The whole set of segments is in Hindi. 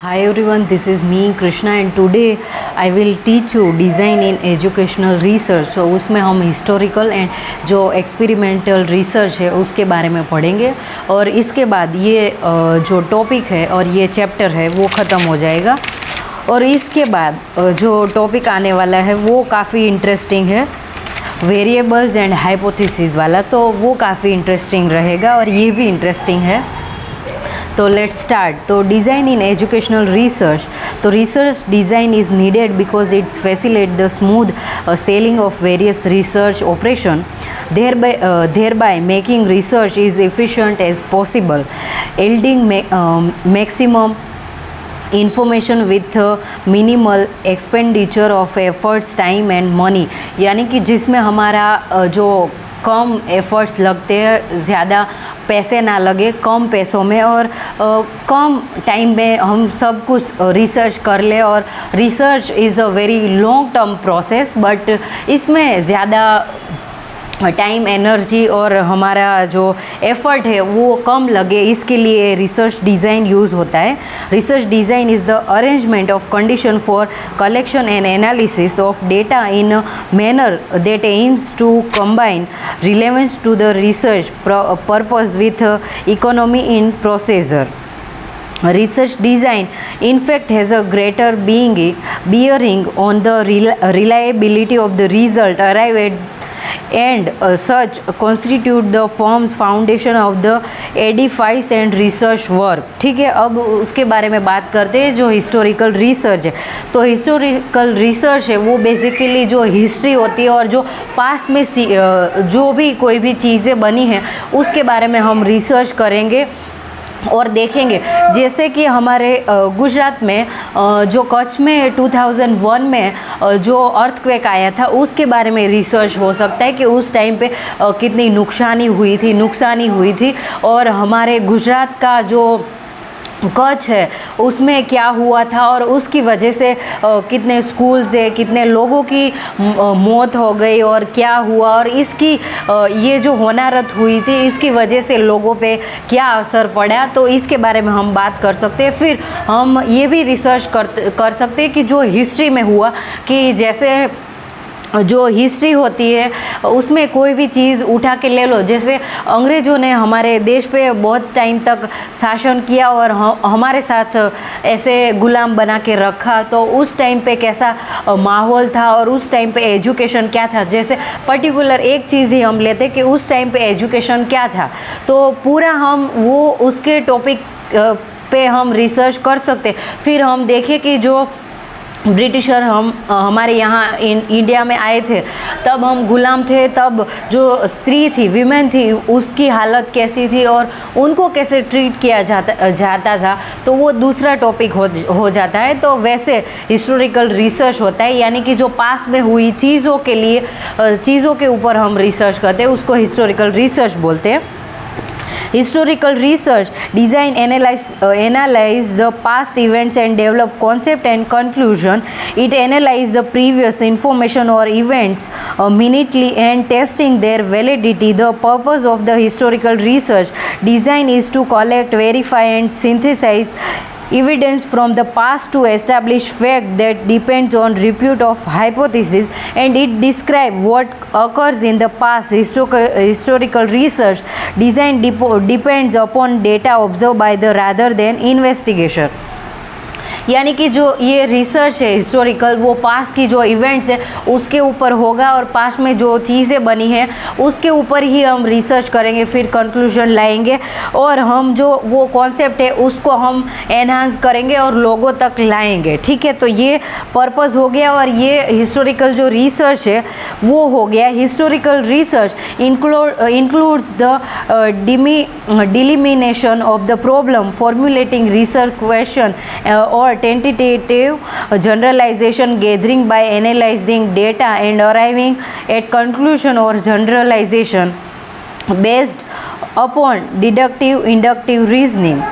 Hi everyone, this is me Krishna and today I will teach you design in educational research. So उसमें हम historical and जो experimental research है उसके बारे में पढ़ेंगे और इसके बाद ये जो topic है और ये chapter है वो ख़त्म हो जाएगा। और इसके बाद जो topic आने वाला है वो काफ़ी interesting है, वेरिएबल्स एंड हाइपोथेसिस वाला, तो वो काफ़ी इंटरेस्टिंग रहेगा और ये भी इंटरेस्टिंग है। तो लेट्स स्टार्ट। तो डिज़ाइन इन एजुकेशनल रिसर्च, तो research design is needed because it's facilitate the smooth selling of various research operation, thereby making research is efficient as possible, yielding maximum information with minimal expenditure of efforts, time and money, यानी कि जिसमें हमारा जो कम एफर्ट्स लगते हैं, ज़्यादा पैसे ना लगे, कम पैसों में और कम टाइम में हम सब कुछ रिसर्च कर ले। और research is a very long term process, but इसमें ज़्यादा टाइम, एनर्जी और हमारा जो एफ़र्ट है वो कम लगे, इसके लिए रिसर्च डिज़ाइन यूज़ होता है। Research design is the arrangement of condition for collection and analysis of data in a manner that aims to combine relevance to the research purpose with economy in procedure. Research design in fact has a greater bearing on the reliability of the result arrived at, and such constitute the firm's foundation of the edifice and research work। ठीक है, अब उसके बारे में बात करते हैं जो हिस्टोरिकल रिसर्च है। तो हिस्टोरिकल रिसर्च है वो बेसिकली जो हिस्ट्री होती है और जो पास्ट में जो भी कोई भी चीज़ें बनी हैं उसके बारे में हम रिसर्च करेंगे और देखेंगे। जैसे कि हमारे गुजरात में जो कच्छ में 2001 में जो अर्थक्वेक आया था उसके बारे में रिसर्च हो सकता है कि उस टाइम पे कितनी नुकसानी हुई थी और हमारे गुजरात का जो कच्छ है उसमें क्या हुआ था और उसकी वजह से कितने स्कूल से कितने लोगों की मौत हो गई और क्या हुआ और इसकी ये जो होनारत हुई थी इसकी वजह से लोगों पे क्या असर पड़ा, तो इसके बारे में हम बात कर सकते हैं। फिर हम ये भी रिसर्च कर सकते हैं कि जो हिस्ट्री में हुआ, कि जैसे जो हिस्ट्री होती है उसमें कोई भी चीज़ उठा के ले लो, जैसे अंग्रेज़ों ने हमारे देश पे बहुत टाइम तक शासन किया और हमारे साथ ऐसे गुलाम बना के रखा, तो उस टाइम पे कैसा माहौल था और उस टाइम पे एजुकेशन क्या था। जैसे पर्टिकुलर एक चीज़ ही हम लेते कि उस टाइम पे एजुकेशन क्या था, तो पूरा हम वो उसके टॉपिक पे हम रिसर्च कर सकते। फिर हम देखें कि जो ब्रिटिशर हमारे यहाँ इंडिया में आए थे तब हम गुलाम थे, तब जो स्त्री थी, वीमेन थी, उसकी हालत कैसी थी और उनको कैसे ट्रीट किया जाता था, तो वो दूसरा टॉपिक हो जाता है। तो वैसे हिस्टोरिकल रिसर्च होता है, यानी कि जो पास में हुई चीज़ों के ऊपर हम रिसर्च करते हैं, उसको हिस्टोरिकल रिसर्च बोलते हैं। Historical research design analyze the past events and develop concept and conclusion. It analyze the previous information or events minutely and testing their validity. The purpose of the historical research design is to collect, verify and synthesize evidence from the past to establish fact that depends on repute of hypothesis, and it describe what occurs in the past. Historical research design depends upon data observed by the rather than investigation, यानी कि जो ये रिसर्च है हिस्टोरिकल वो पास्ट की जो इवेंट्स है उसके ऊपर होगा और पास्ट में जो चीज़ें बनी हैं उसके ऊपर ही हम रिसर्च करेंगे, फिर कंक्लूजन लाएंगे और हम जो वो कॉन्सेप्ट है उसको हम एनहांस करेंगे और लोगों तक लाएंगे। ठीक है, तो ये पर्पस हो गया और ये हिस्टोरिकल जो रिसर्च है वो हो गया। Historical research includes the delimitation of the problem, formulating research question और tentative generalization, gathering by analyzing data and arriving at conclusion or generalization based upon deductive inductive reasoning।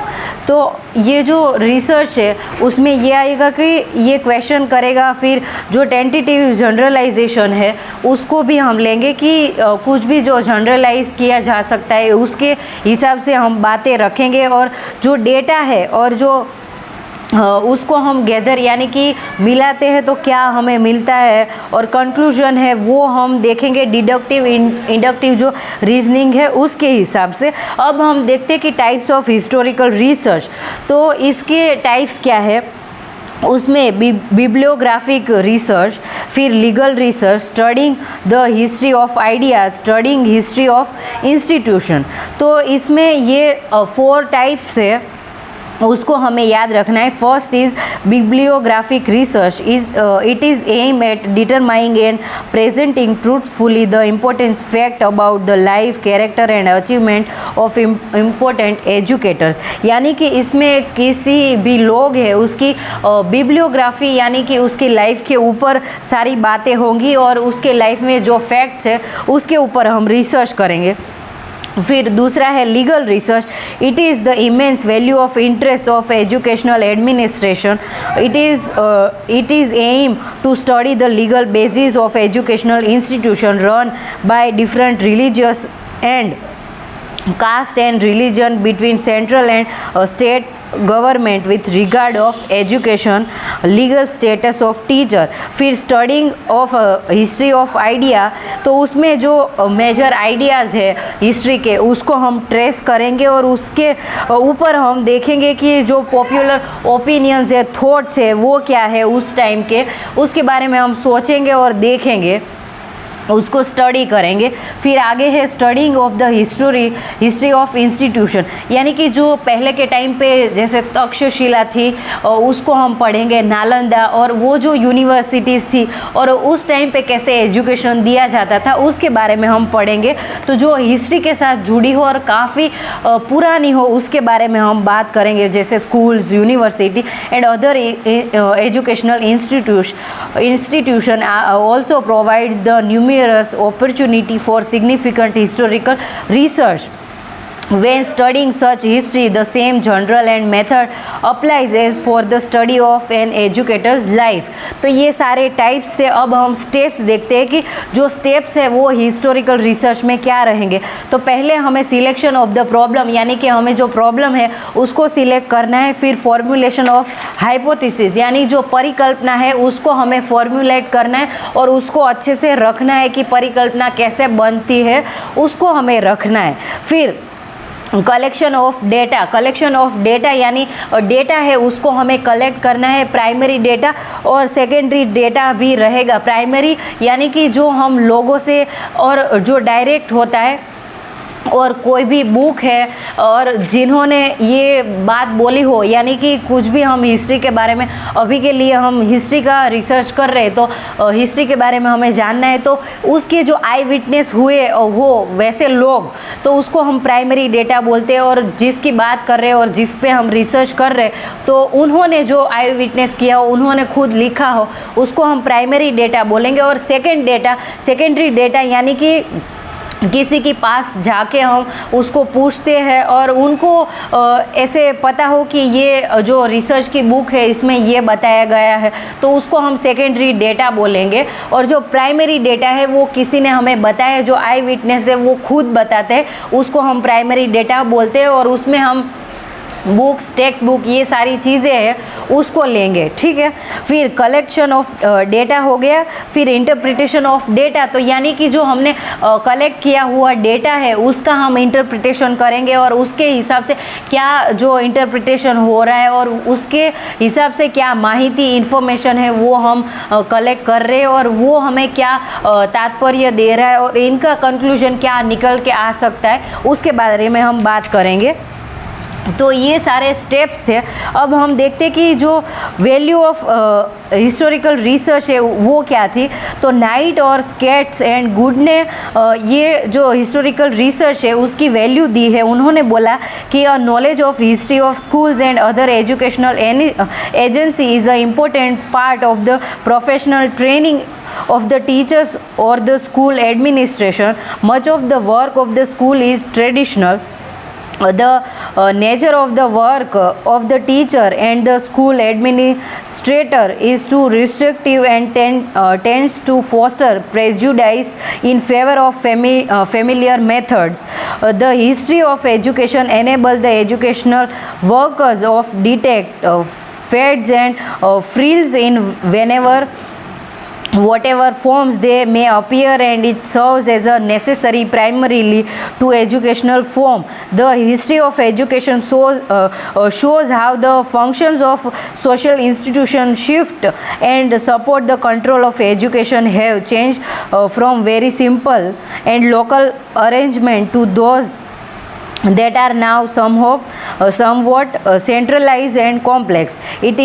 तो ये जो रिसर्च है उसमें ये आएगा कि ये क्वेश्चन करेगा, फिर जो टेंटेटिव जनरलाइजेशन है उसको भी हम लेंगे कि कुछ भी जो जनरलाइज किया जा सकता है उसके हिसाब से हम बातें रखेंगे और जो डेटा है और जो उसको हम गैदर यानी कि मिलाते हैं तो क्या हमें मिलता है, और कंक्लूजन है वो हम देखेंगे डिडक्टिव इंडक्टिव जो रीजनिंग है उसके हिसाब से। अब हम देखते हैं कि टाइप्स ऑफ हिस्टोरिकल रिसर्च, तो इसके टाइप्स क्या है। उसमें बिब्लियोग्राफिक रिसर्च, फिर legal research, studying the history of ideas, studying history of institution. तो इसमें ये 4 टाइप्स है, उसको हमें याद रखना है। First is bibliographic research it is aim at determining and presenting truthfully the important fact about the life, character and achievement of important educators. यानी कि इसमें किसी भी लोग है उसकी बिब्लियोग्राफी यानी कि उसकी लाइफ के ऊपर सारी बातें होंगी और उसके लाइफ में जो फैक्ट्स है उसके ऊपर हम रिसर्च करेंगे। फिर दूसरा है legal research, it is the immense value of interest of educational administration, it is aim to study the legal basis of educational institution run by different religious and caste and religion between central and state government with regard of education, legal status of teacher। फिर studying of history of idea, तो उसमें जो मेजर आइडियाज़ है हिस्ट्री के उसको हम ट्रेस करेंगे और उसके ऊपर हम देखेंगे कि जो पॉपुलर ओपिनियंस है, थॉट्स है, वो क्या है उस टाइम के, उसके बारे में हम सोचेंगे और देखेंगे, उसको स्टडी करेंगे। फिर आगे है studying of the history of institution, यानी कि जो पहले के टाइम पे जैसे तक्षशिला थी उसको हम पढ़ेंगे, नालंदा, और वो जो यूनिवर्सिटीज़ थी और उस टाइम पे कैसे एजुकेशन दिया जाता था उसके बारे में हम पढ़ेंगे। तो जो हिस्ट्री के साथ जुड़ी हो और काफ़ी पुरानी हो उसके बारे में हम बात करेंगे, जैसे schools, university and other educational institution also provides the numerous opportunity for significant historical research। When studying such history, the same general and method applies as for the study of an educator's life। तो ये सारे टाइप्स से अब हम स्टेप्स देखते हैं कि जो स्टेप्स है वो हिस्टोरिकल रिसर्च में क्या रहेंगे। तो पहले हमें सिलेक्शन ऑफ द प्रॉब्लम, यानी कि हमें जो प्रॉब्लम है उसको सिलेक्ट करना है। फिर फॉर्मुलेशन ऑफ हाइपोथेसिस, यानी जो परिकल्पना है उसको हमें फॉर्मुलेट करना है और उसको अच्छे से रखना है कि परिकल्पना कैसे बनती है उसको हमें रखना है। फिर कलेक्शन ऑफ डेटा यानी डेटा है उसको हमें कलेक्ट करना है, प्राइमरी डेटा और सेकेंडरी डेटा भी रहेगा। प्राइमरी यानी कि जो हम लोगों से और जो डायरेक्ट होता है, और कोई भी बुक है और जिन्होंने ये बात बोली हो, यानी कि कुछ भी हम हिस्ट्री के बारे में, अभी के लिए हम हिस्ट्री का रिसर्च कर रहे हैं तो हिस्ट्री के बारे में हमें जानना है, तो उसके जो आई विटनेस हुए हो वैसे लोग, तो उसको हम प्राइमरी डेटा बोलते हैं। और जिसकी बात कर रहे हैं और जिस पे हम रिसर्च कर रहे हैं तो उन्होंने जो आई विटनेस किया हो, उन्होंने खुद लिखा हो, उसको हम प्राइमरी डेटा बोलेंगे। और सेकेंडरी डेटा यानी कि किसी के पास जाके हम उसको पूछते हैं और उनको ऐसे पता हो कि ये जो रिसर्च की बुक है इसमें ये बताया गया है, तो उसको हम सेकेंडरी डेटा बोलेंगे। और जो प्राइमरी डेटा है वो किसी ने हमें बताया, जो आई विटनेस है वो खुद बताते हैं, उसको हम प्राइमरी डेटा बोलते हैं। और उसमें हम बुक्स, टेक्स्ट बुक, ये सारी चीज़ें हैं उसको लेंगे, ठीक है। फिर कलेक्शन ऑफ डेटा हो गया। फिर इंटरप्रिटेशन ऑफ डेटा, तो यानी कि जो हमने कलेक्ट किया हुआ डेटा है उसका हम इंटरप्रिटेशन करेंगे और उसके हिसाब से क्या जो इंटरप्रिटेशन हो रहा है और उसके हिसाब से क्या माहिती, इन्फॉर्मेशन है वो हम कलेक्ट कर रहे हैं और वो हमें क्या तात्पर्य दे रहा है और इनका कंक्लूजन क्या निकल के आ सकता है उसके बारे में हम बात करेंगे। तो ये सारे स्टेप्स थे। अब हम देखते हैं कि जो वैल्यू ऑफ हिस्टोरिकल रिसर्च है वो क्या थी। तो नाइट और स्केट्स एंड गुड ने ये जो हिस्टोरिकल रिसर्च है उसकी वैल्यू दी है। उन्होंने बोला कि a knowledge of history of schools and other educational agency is a important part of the professional training of the teachers or the school administration. Much of the work of the school is traditional. The nature of the work of the teacher and the school administrator is too restrictive and tends to foster prejudice in favor of familiar methods. The history of education enables the educational workers of detect fades and frills in whenever whatever forms they may appear, and it serves as a necessary primarily to educational form. The history of education shows how the functions of social institutions shift and support the control of education have changed from very simple and local arrangement to those that are now somewhat centralized and complex. It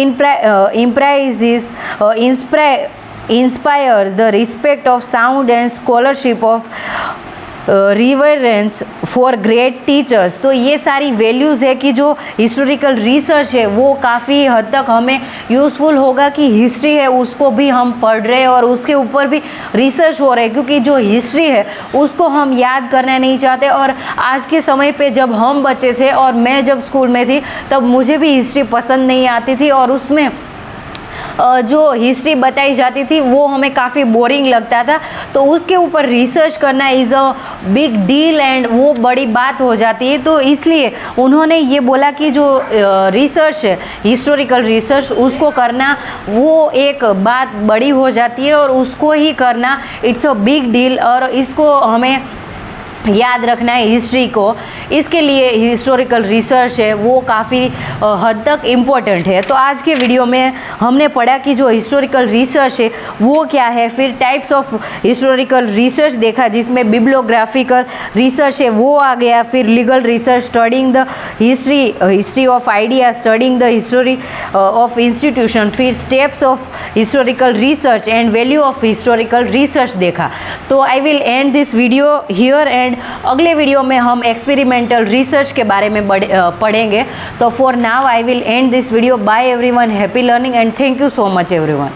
inspires the respect of sound and scholarship of reverence for great teachers. तो ये सारी वैल्यूज़ है कि जो हिस्टोरिकल रिसर्च है वो काफ़ी हद तक हमें यूज़फुल होगा कि हिस्ट्री है उसको भी हम पढ़ रहे हैं और उसके ऊपर भी रिसर्च हो रहा है, क्योंकि जो हिस्ट्री है उसको हम याद करना नहीं चाहते. और आज के समय पे जब हम बच्चे थे और मैं जब स्कूल में थी तब मुझे भी हिस्ट्री पसंद नहीं आती थी और उसमें जो हिस्ट्री बताई जाती थी वो हमें काफ़ी बोरिंग लगता था. तो उसके ऊपर रिसर्च करना is a big deal and वो बड़ी बात हो जाती है. तो इसलिए उन्होंने ये बोला कि जो रिसर्च है हिस्टोरिकल रिसर्च उसको करना वो एक बात बड़ी हो जाती है और उसको ही करना इट्स अ बिग डील और इसको हमें याद रखना है हिस्ट्री को. इसके लिए हिस्टोरिकल रिसर्च है वो काफ़ी हद तक इम्पोर्टेंट है. तो आज के वीडियो में हमने पढ़ा कि जो हिस्टोरिकल रिसर्च है वो क्या है, फिर टाइप्स ऑफ हिस्टोरिकल रिसर्च देखा जिसमें बिब्लियोग्राफिकल रिसर्च है वो आ गया, फिर legal research studying the history of idea, studying the history of institution, फिर steps of historical research and value of historical research देखा. तो I will end this video here and अगले वीडियो में हम एक्सपेरिमेंटल रिसर्च के बारे में पढ़ेंगे. तो for now I will end this video. Bye everyone, happy learning and thank you so much everyone.